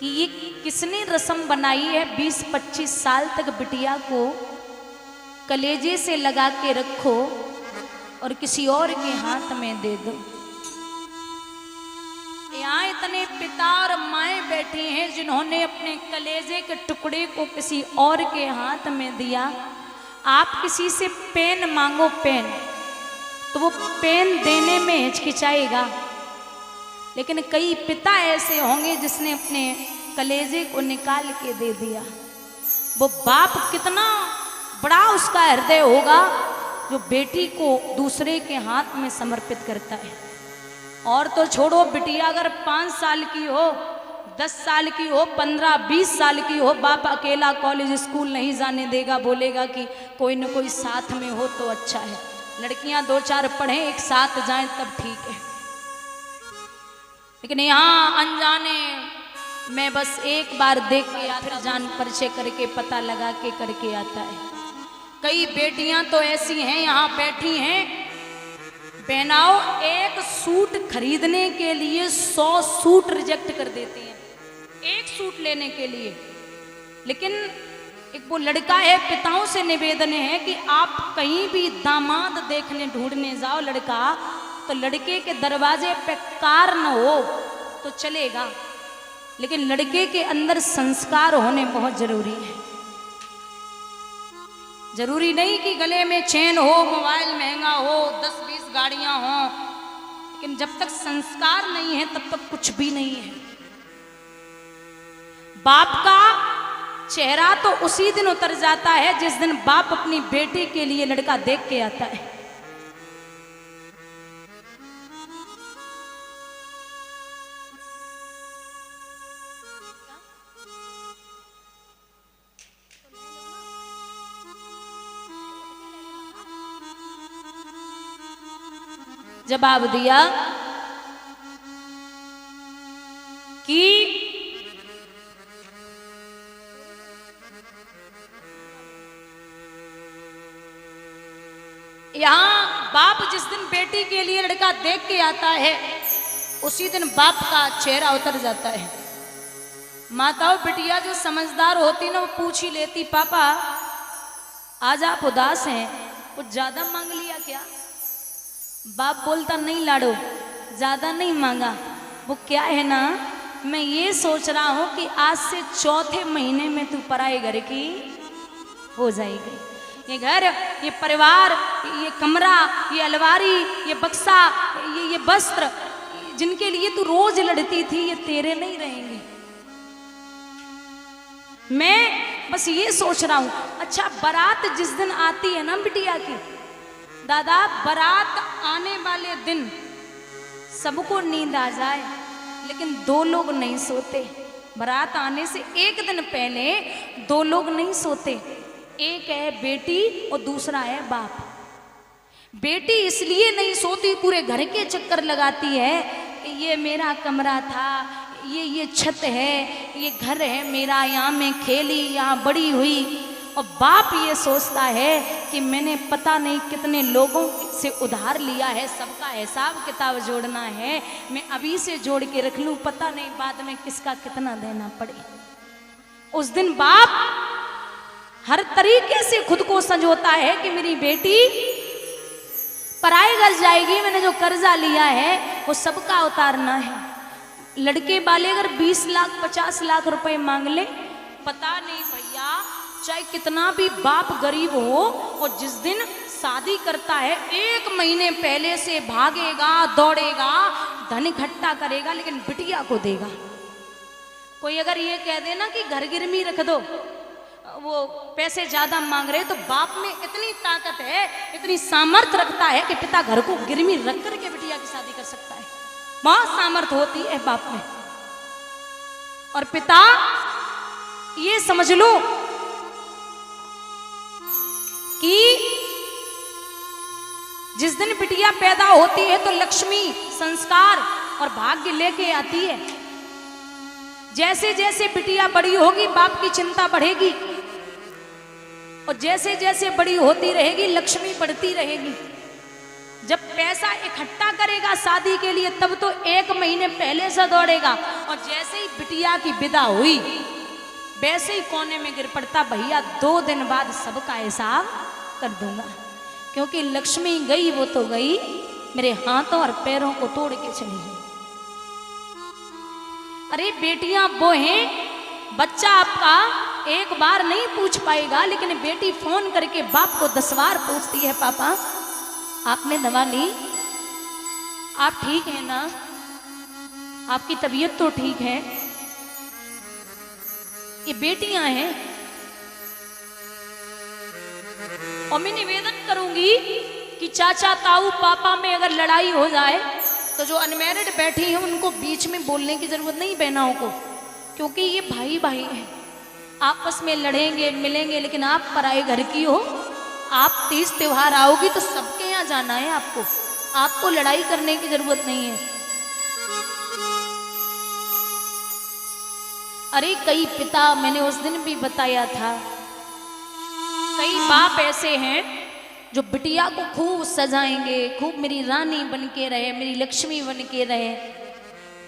कि ये किसने रस्म बनाई है 20-25 साल तक बिटिया को कलेजे से लगा के रखो और किसी और के हाथ में दे दो। यहाँ इतने पिता और माएं बैठी हैं जिन्होंने अपने कलेजे के टुकड़े को किसी और के हाथ में दिया। आप किसी से पेन मांगो, पेन, तो वो पेन देने में हिचकिचाएगा, लेकिन कई पिता ऐसे होंगे जिसने अपने कलेजे को निकाल के दे दिया। वो बाप कितना बड़ा उसका हृदय होगा जो बेटी को दूसरे के हाथ में समर्पित करता है। और तो छोड़ो, बिटिया अगर 5 साल की हो, 10 साल की हो, 15-20 साल की हो, बाप अकेला कॉलेज स्कूल नहीं जाने देगा, बोलेगा कि कोई न कोई साथ में हो तो अच्छा है। लड़कियां 2-4 पढ़ें, एक साथ जाएं तब ठीक है। लेकिन यहाँ अनजाने में बस एक बार देख के या फिर जान परिचय करके पता लगा के करके आता है। कई बेटियां तो ऐसी हैं यहाँ बैठी हैं, पहनाओ, एक सूट खरीदने के लिए 100 सूट रिजेक्ट कर देती हैं एक सूट लेने के लिए। लेकिन एक वो लड़का है, पिताओं से निवेदन है कि आप कहीं भी दामाद देखने ढूंढने जाओ लड़का, तो लड़के के दरवाजे पे कार न हो तो चलेगा, लेकिन लड़के के अंदर संस्कार होने बहुत जरूरी है। जरूरी नहीं कि गले में चेन हो, मोबाइल महंगा हो, 10-20 गाड़ियां हो, लेकिन जब तक संस्कार नहीं है तब तक कुछ भी नहीं है। बाप का चेहरा तो उसी दिन उतर जाता है जिस दिन बाप अपनी बेटी के लिए लड़का देख के आता है। जवाब दिया कि यहां बाप जिस दिन बेटी के लिए लड़का देख के आता है उसी दिन बाप का चेहरा उतर जाता है। माताओं बिटिया जो समझदार होती ना, वो पूछ ही लेती, पापा आज आप उदास हैं, कुछ ज्यादा मांग लिया क्या? बाप बोलता, नहीं लाडो, ज्यादा नहीं मांगा, वो क्या है ना, मैं ये सोच रहा हूं कि आज से 4थे महीने में तू पराए घर की हो जाएगी। ये घर, ये परिवार, ये कमरा, ये अलमारी, ये बक्सा, ये वस्त्र जिनके लिए तू रोज लड़ती थी, ये तेरे नहीं रहेंगे। मैं बस ये सोच रहा हूं। अच्छा, बारात जिस दिन आती है ना बिटिया की, दादा, बारात आने वाले दिन सबको नींद आ जाए, लेकिन 2 लोग नहीं सोते। बारात आने से एक दिन पहले 2 लोग नहीं सोते, एक है बेटी और दूसरा है बाप। बेटी इसलिए नहीं सोती, पूरे घर के चक्कर लगाती है कि ये मेरा कमरा था, ये छत है, ये घर है मेरा, यहाँ मैं खेली, यहाँ बड़ी हुई। और बाप ये सोचता है कि मैंने पता नहीं कितने लोगों से उधार लिया है, सबका हिसाब किताब जोड़ना है, मैं अभी से जोड़ के रख लूं, पता नहीं बाद में किसका कितना देना पड़े। उस दिन बाप हर तरीके से खुद को संजोता है कि मेरी बेटी पराए घर जाएगी, मैंने जो कर्जा लिया है वो सबका उतारना है। लड़के वाले अगर 20 लाख 50 लाख रुपए मांग ले, पता नहीं भैया, चाहे कितना भी बाप गरीब हो, और जिस दिन शादी करता है 1 महीने पहले से भागेगा, दौड़ेगा, धन इकट्ठा करेगा, लेकिन बिटिया को देगा। कोई अगर ये कह देना कि घर गिरवी रख दो, वो पैसे ज्यादा मांग रहे, तो बाप में इतनी ताकत है, इतनी सामर्थ्य रखता है कि पिता घर को गिरवी रख करके बिटिया की शादी कर सकता है। बहुत सामर्थ्य होती है बाप में। और पिता, ये समझ लो कि जिस दिन बिटिया पैदा होती है तो लक्ष्मी संस्कार और भाग्य लेके आती है। जैसे जैसे बिटिया बड़ी होगी बाप की चिंता बढ़ेगी, और जैसे जैसे बड़ी होती रहेगी लक्ष्मी बढ़ती रहेगी। जब पैसा इकट्ठा करेगा शादी के लिए तब तो 1 महीने पहले से दौड़ेगा, और जैसे ही बिटिया की विदा हुई वैसे ही कोने में गिर पड़ता, भैया 2 दिन बाद सबका हिसाब कर दूंगा, क्योंकि लक्ष्मी गई वो तो गई, मेरे हाथों और पैरों को तोड़ के चली गई। अरे बेटियां वो हैं, बच्चा आपका एक बार नहीं पूछ पाएगा, लेकिन बेटी फोन करके बाप को 10 बार पूछती है, पापा आपने दवा ली, आप ठीक है ना, आपकी तबीयत तो ठीक है। ये बेटियां हैं। और मैं निवेदन करूंगी कि चाचा ताऊ पापा में अगर लड़ाई हो जाए तो जो अनमैरिड बैठी हैं उनको बीच में बोलने की जरूरत नहीं बहनों को, क्योंकि ये भाई भाई हैं, आपस में लड़ेंगे मिलेंगे, लेकिन आप पराए घर की हो, आप 30 त्योहार आओगी तो सबके यहाँ जाना है आपको लड़ाई करने की जरूरत नहीं है। अरे कई पिता, मैंने उस दिन भी बताया था, कई बाप ऐसे हैं जो बिटिया को खूब सजाएंगे, खूब मेरी रानी बन के रहे, मेरी लक्ष्मी बन के रहे,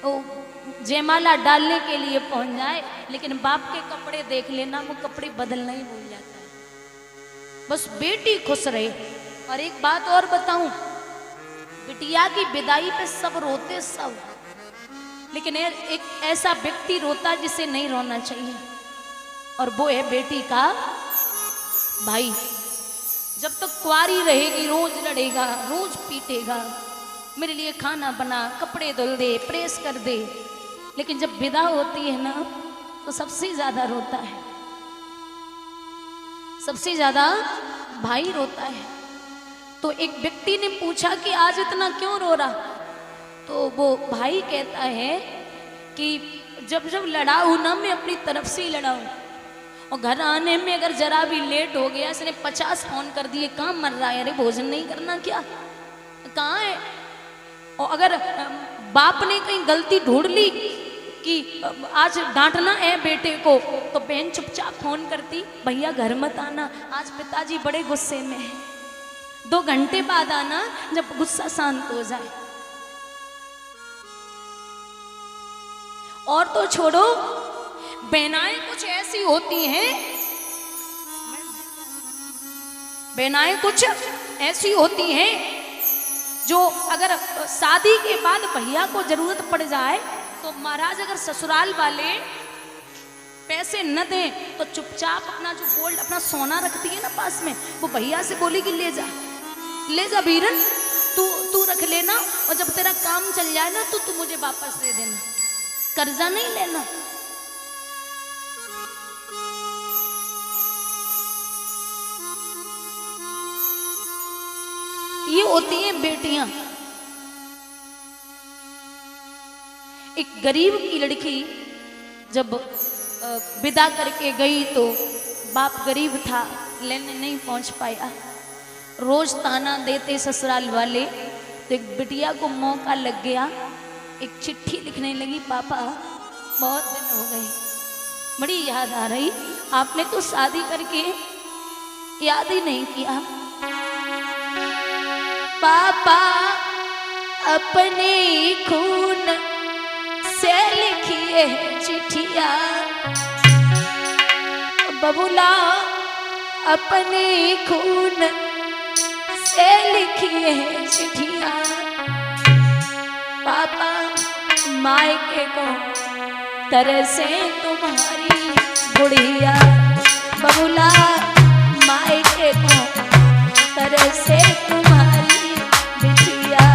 तो जयमाला डालने के लिए पहुंच जाए, लेकिन बाप के कपड़े देख लेना, वो कपड़े बदलना ही भूल जाता है, बस बेटी खुश रहे। और एक बात और बताऊं, बिटिया की विदाई पे सब रोते सब, लेकिन एक ऐसा व्यक्ति रोता जिसे नहीं रोना चाहिए, और वो है बेटी का भाई। जब तक कुंवारी रहेगी रोज लड़ेगा, रोज पीटेगा, मेरे लिए खाना बना, कपड़े धुल दे, प्रेस कर दे, लेकिन जब विदा होती है ना तो सबसे ज्यादा रोता है, सबसे ज्यादा भाई रोता है। तो एक व्यक्ति ने पूछा कि आज इतना क्यों रो रहा, तो वो भाई कहता है कि जब जब लड़ा हूं ना, मैं अपनी तरफ से ही लड़ा हूं, और घर आने में अगर जरा भी लेट हो गया, इसने 50 फोन कर दिए, कहाँ मर रहा है, अरे भोजन नहीं करना क्या, कहाँ है। और अगर बाप ने कहीं गलती ढूंढ ली कि आज डांटना है बेटे को, तो बहन चुपचाप फोन करती, भैया घर मत आना, आज पिताजी बड़े गुस्से में है, 2 घंटे बाद आना जब गुस्सा शांत हो जाए। और तो छोड़ो, बहनाएं कुछ ऐसी होती हैं, बहनाएं कुछ ऐसी होती हैं जो अगर शादी के बाद भैया को जरूरत पड़ जाए तो महाराज अगर ससुराल वाले पैसे न दें तो चुपचाप अपना जो गोल्ड, अपना सोना रखती है ना पास में, वो भैया से बोलेगी ले जा बीरन, तू रख लेना, और जब तेरा काम चल जाए ना तो तू मुझे वापस दे देना, कर्जा नहीं लेना। ये होती हैं बेटियां। एक गरीब की लड़की जब विदा करके गई तो बाप गरीब था, लेने नहीं पहुंच पाया, रोज ताना देते ससुराल वाले, तो एक बिटिया को मौका लग गया, एक चिट्ठी लिखने लगी, पापा बहुत दिन हो गए, बड़ी याद आ रही, आपने तो शादी करके याद ही नहीं किया, पापा अपने खून से लिखिए चिट्ठिया, बबुला अपने खून से लिखिए चिट्ठिया, पापा मायके को तरसे तुम्हारी बुढ़िया, बबुला मायके को तरसे तुम्हारी बिटिया।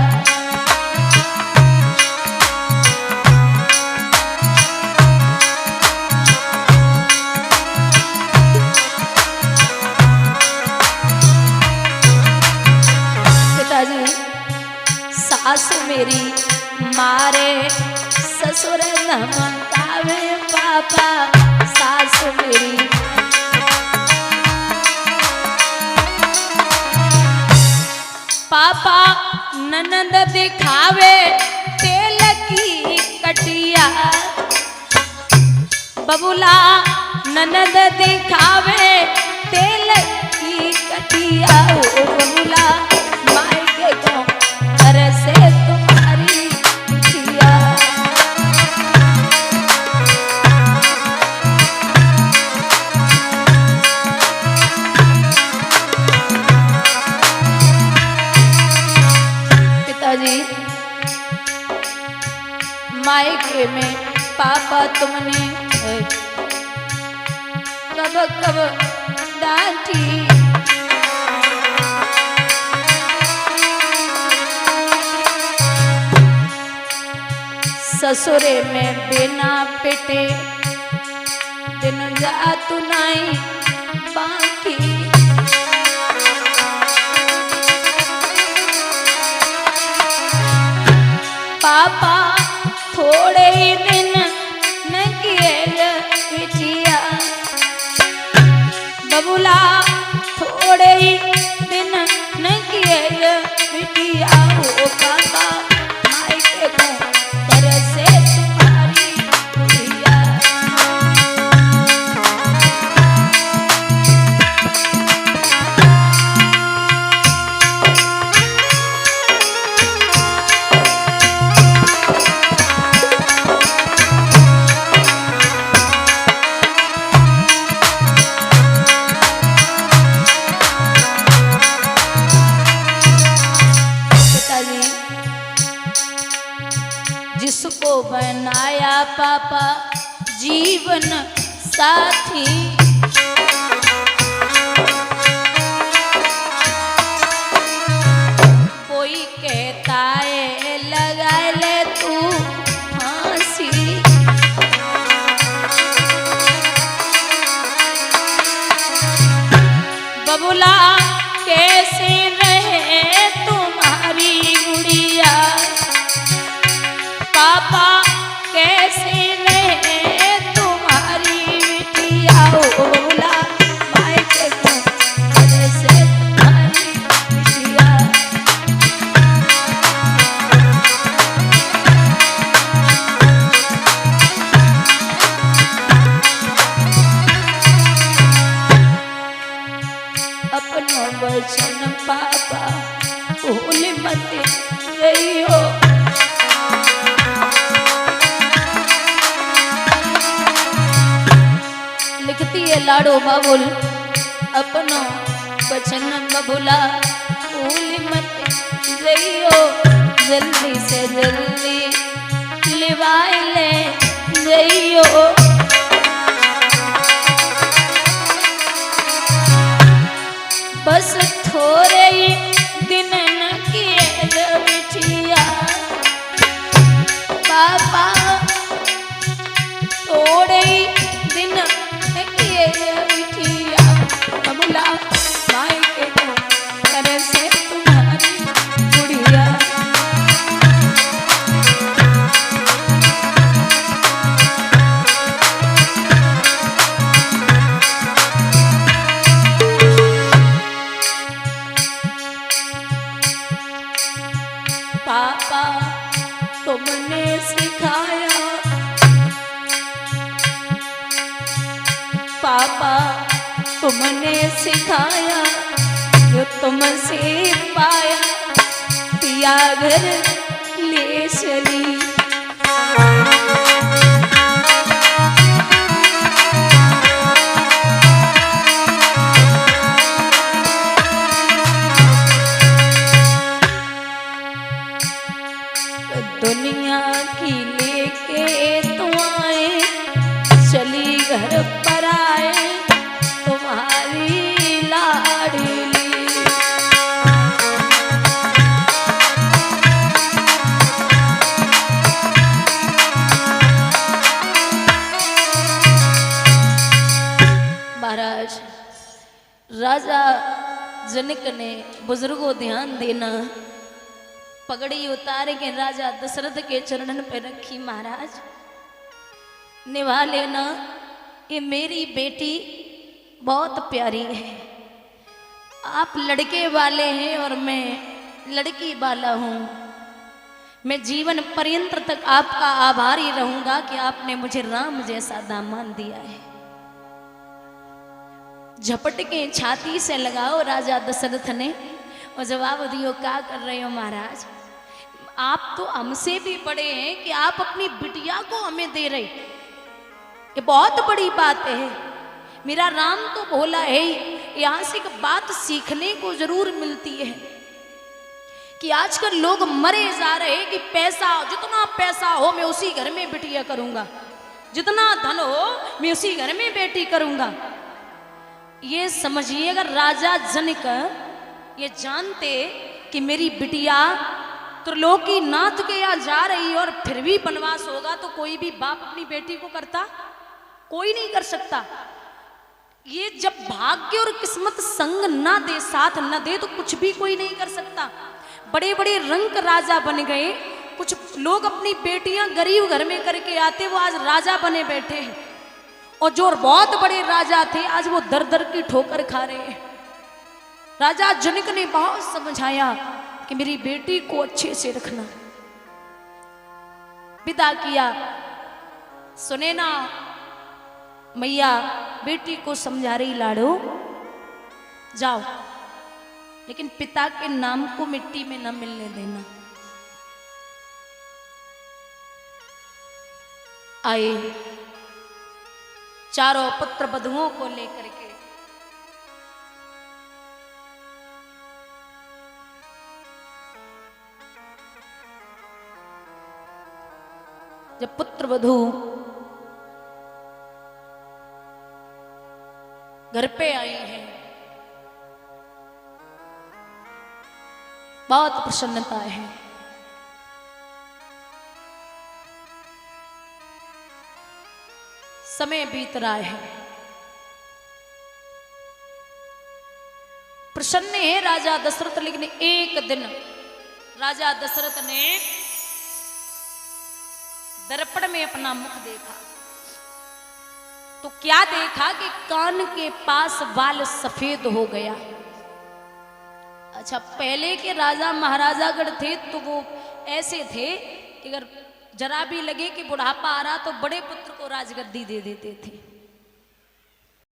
पिताजी सास मेरी मारे, ससुर धमकावे, पापा सास मेरी पापा ननद दिखावे तेल की कटिया, बबुला ननद दिखावे तेल की कटिया, ओ बबुला मायके के को तरसे तुम्हारी बिटिया। पिताजी मायके में पापा तुमने कब कब डांटी, ससुरे में बिना पिटे दिन जात नहीं बाकी। पापा थोड़े ही दिन न किए बिटिया, बबुला थोड़े ही दिन न किए बिटिया। ओ पापा मायके को तरसे तुम्हारी बिटिया। जिसको बनाया पापा जीवन साथी, कोई कहता है लगा ले तू फांसी। बबुला कैसे रहे तुम्हारी गुड़िया, पापा कैसे रहे तुम्हारी बिटिया। ओ बबुला मायके को तरसे तुम्हारी बिटिया। अपनो वचन पापा भूल मत रहियो, लिखती है लाडो बाबुल अपनो वचन बबुला भूल मत जइयो। जल्दी से जल्दी लिवाए ले जइयो। बस थोड़े ही दिन न किए बिटिया, पापा थोड़े ही दिन न किए बिटिया। बबुला मायके को तरसे तुम्हारी गुड़िया। पापा तुमने सिखाया, पापा तुमने सिखाया, जो तुमसे पाया पिया घर ले चली। दुनिया की लेके तुम आए, चली घर पर आए तुम्हारी लाडली। महाराज राजा जनक ने बुजुर्गों ध्यान देना, पगड़ी उतार के राजा दशरथ के चरणन पे रखी। महाराज निभा लेना, ये मेरी बेटी बहुत प्यारी है। आप लड़के वाले हैं और मैं लड़की वाला हूँ। मैं जीवन पर्यंत तक आपका आभारी रहूंगा कि आपने मुझे राम जैसा दामन दिया है। झपट के छाती से लगाओ राजा दशरथ ने और जवाब दियो, क्या कर रहे हो महाराज, आप तो हमसे भी बड़े हैं कि आप अपनी बिटिया को हमें दे रहे, ये बहुत बड़ी बात है। मेरा राम तो भोला है ही। यहाँ से एक बात सीखने को जरूर मिलती है कि आजकल लोग मरे जा रहे हैं कि पैसा, जितना पैसा हो मैं उसी घर में बिटिया करूंगा, जितना धन हो मैं उसी घर में बेटी करूंगा। ये समझिए, अगर राजा जनक ये जानते कि मेरी बिटिया त्रिलोकी नाथ के यहाँ जा रही है और फिर भी वनवास होगा, तो कोई भी बाप अपनी बेटी को करता? कोई नहीं कर सकता। ये जब भाग्य और किस्मत संग ना दे, साथ न दे, तो कुछ भी कोई नहीं कर सकता। बड़े बड़े रंक राजा बन गए, कुछ लोग अपनी बेटियां गरीब घर में करके आते, वो आज राजा बने बैठे हैं। और जो बहुत बड़े राजा थे आज वो दर दर की ठोकर खा रहे हैं। राजा जनक ने बहुत समझाया कि मेरी बेटी को अच्छे से रखना, विदा किया। सुने ना मैया बेटी को समझा रही, लाडो जाओ, लेकिन पिता के नाम को मिट्टी में न मिलने देना। आए चारों पुत्र वधुओं को लेकर के जब पुत्र वधू घर पे आई है, बहुत प्रसन्नता है। समय बीत रहा है, प्रसन्न है राजा दशरथ। लेकिन एक दिन राजा दशरथ ने दर्पण में अपना मुख देखा, तो क्या देखा कि कान के पास बाल सफेद हो गया। अच्छा, पहले के राजा महाराजा गण थे तो वो ऐसे थे कि अगर जरा भी लगे कि बुढ़ापा आ रहा तो बड़े पुत्र को राजगद्दी दे देते थे।